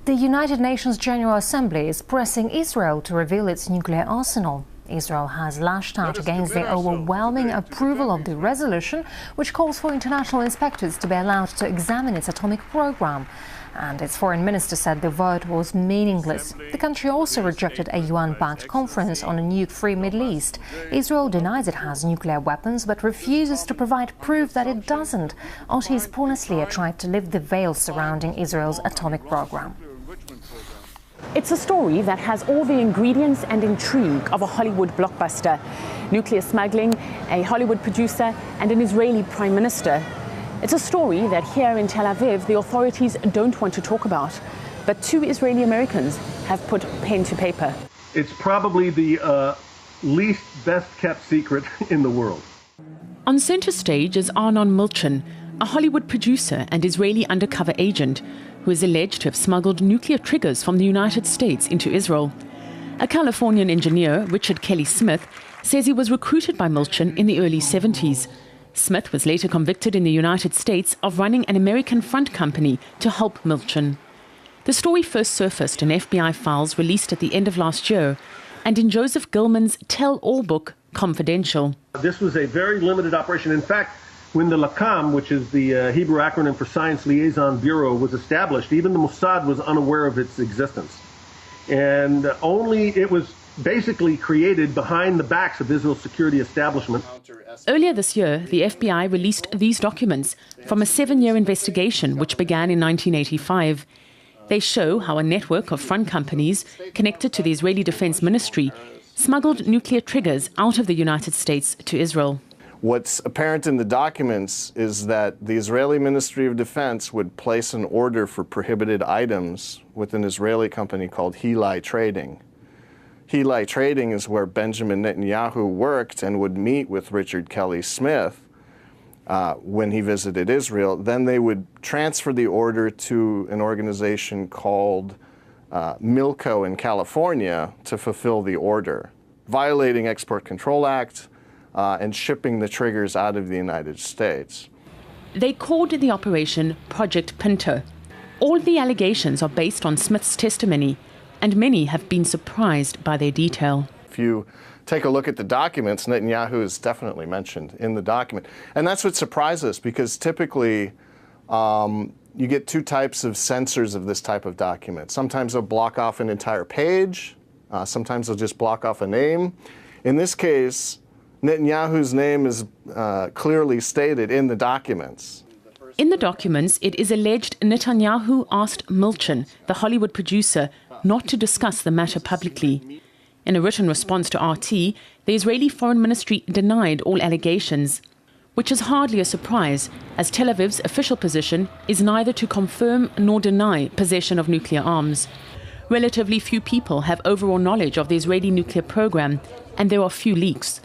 The United Nations General Assembly is pressing Israel to reveal its nuclear arsenal. Israel has lashed out against the overwhelming approval of the resolution, which calls for international inspectors to be allowed to examine its atomic program. And its foreign minister said the vote was meaningless. The country also rejected a UN-backed conference on a nuke-free Middle East. Israel denies it has nuclear weapons, but refuses to provide proof that it doesn't. Otis Pornaslia tried to lift the veil surrounding Israel's atomic program. It's a story that has all the ingredients and intrigue of a Hollywood blockbuster. Nuclear smuggling, a Hollywood producer, and an Israeli prime minister. It's a story that here in Tel Aviv, the authorities don't want to talk about. But two Israeli Americans have put pen to paper. It's probably the least best-kept secret in the world. On center stage is Arnon Milchan, a Hollywood producer and Israeli undercover agent who is alleged to have smuggled nuclear triggers from the United States into Israel. A Californian engineer, Richard Kelly Smith, says he was recruited by Milchan in the early 70s. Smith was later convicted in the United States of running an American front company to help Milchan. The story first surfaced in FBI files released at the end of last year and in Joseph Gilman's tell-all book, Confidential. This was a very limited operation. In fact, when the LACAM, which is the Hebrew acronym for Science Liaison Bureau, was established, even the Mossad was unaware of its existence. And it was basically created behind the backs of Israel's security establishment. Earlier this year, the FBI released these documents from a 7-year investigation which began in 1985. They show how a network of front companies connected to the Israeli Defense Ministry smuggled nuclear triggers out of the United States to Israel. What's apparent in the documents is that the Israeli Ministry of Defense would place an order for prohibited items with an Israeli company called Hilai Trading. Hilai Trading is where Benjamin Netanyahu worked and would meet with Richard Kelly Smith when he visited Israel. Then they would transfer the order to an organization called Milco in California to fulfill the order, violating Export Control Act and shipping the triggers out of the United States. They called the operation Project Pinto. All the allegations are based on Smith's testimony, and many have been surprised by their detail. If you take a look at the documents, Netanyahu is definitely mentioned in the document. And that's what surprises us, because typically you get two types of censors of this type of document. Sometimes they'll block off an entire page. Sometimes they'll just block off a name. In this case, Netanyahu's name is clearly stated in the documents. In the documents, it is alleged Netanyahu asked Milchan, the Hollywood producer, not to discuss the matter publicly. In a written response to RT, the Israeli Foreign Ministry denied all allegations, which is hardly a surprise, as Tel Aviv's official position is neither to confirm nor deny possession of nuclear arms. Relatively few people have overall knowledge of the Israeli nuclear program, and there are few leaks.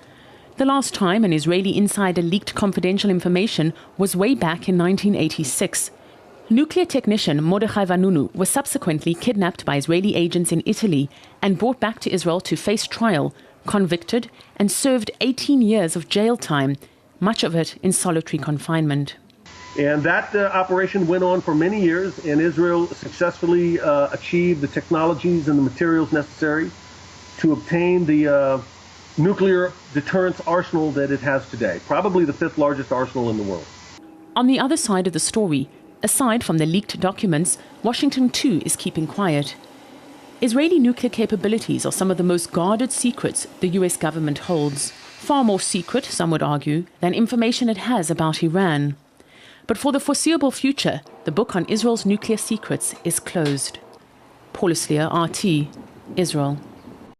The last time an Israeli insider leaked confidential information was way back in 1986. Nuclear technician Mordechai Vanunu was subsequently kidnapped by Israeli agents in Italy and brought back to Israel to face trial, convicted, and served 18 years of jail time, much of it in solitary confinement. And that operation went on for many years, and Israel successfully achieved the technologies and the materials necessary to obtain the nuclear deterrence arsenal that it has today, probably the 5th largest arsenal in the world. On the other side of the story, aside from the leaked documents, Washington too is keeping quiet. Israeli nuclear capabilities are some of the most guarded secrets the US government holds. Far more secret, some would argue, than information it has about Iran. But for the foreseeable future, the book on Israel's nuclear secrets is closed. Pornaslia, RT, Israel.